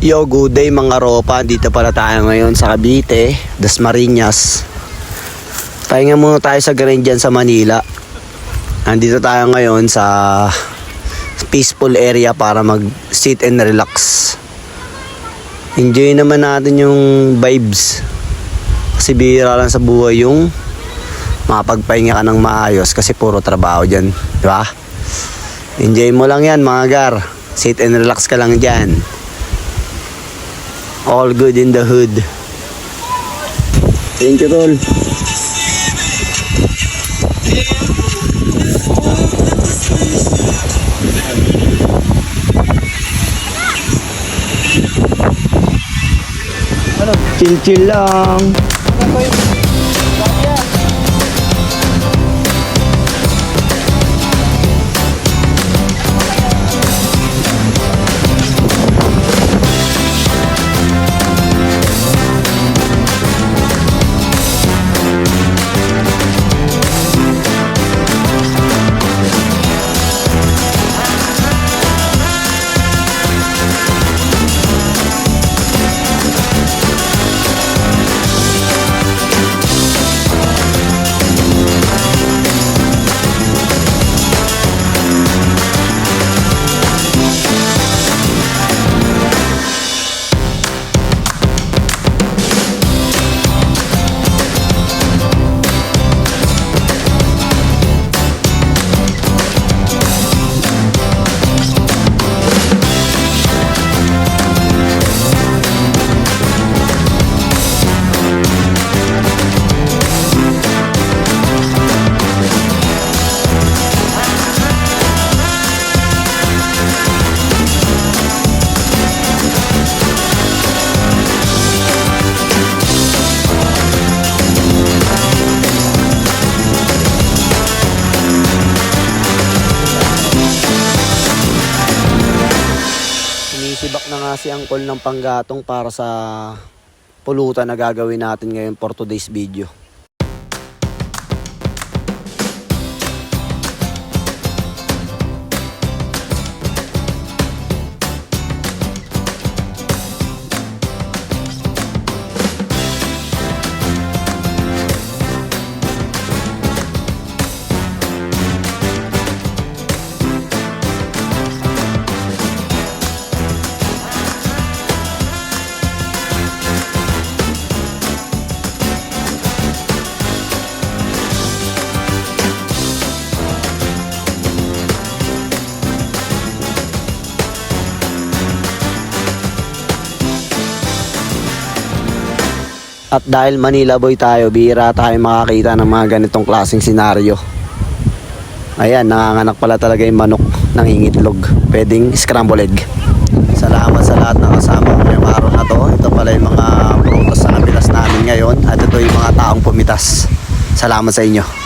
Yo, good day mga ropa. Dito pala tayo ngayon sa Cavite, Dasmariñas. Pahinga muna tayo sa Grand dyan sa Manila. Nandito tayo ngayon sa peaceful area para mag sit and relax. Enjoy naman natin yung vibes. Kasi bihira lang sa buhay yung makapagpahinga ka ng maayos kasi puro trabaho dyan. Diba? Enjoy mo lang yan mga gar. Sit and relax ka lang dyan. All good in the hood. Thank you, tol. Chill-chill lang. Sibak na nga si Angkol ng panggatong para sa pulutan na gagawin natin ngayon for today's video. At dahil Manila boy tayo, bihira tayo makakita ng mga ganitong klaseng senaryo. Ayan, nanganganak pala talaga yung manok ng ingitlog. Pwedeng scramble egg. Salamat sa lahat ng kasama ko ngayong araw na to. Ito pala yung mga prutas sa kabilas namin ngayon. At ito yung mga taong pumitas. Salamat sa inyo.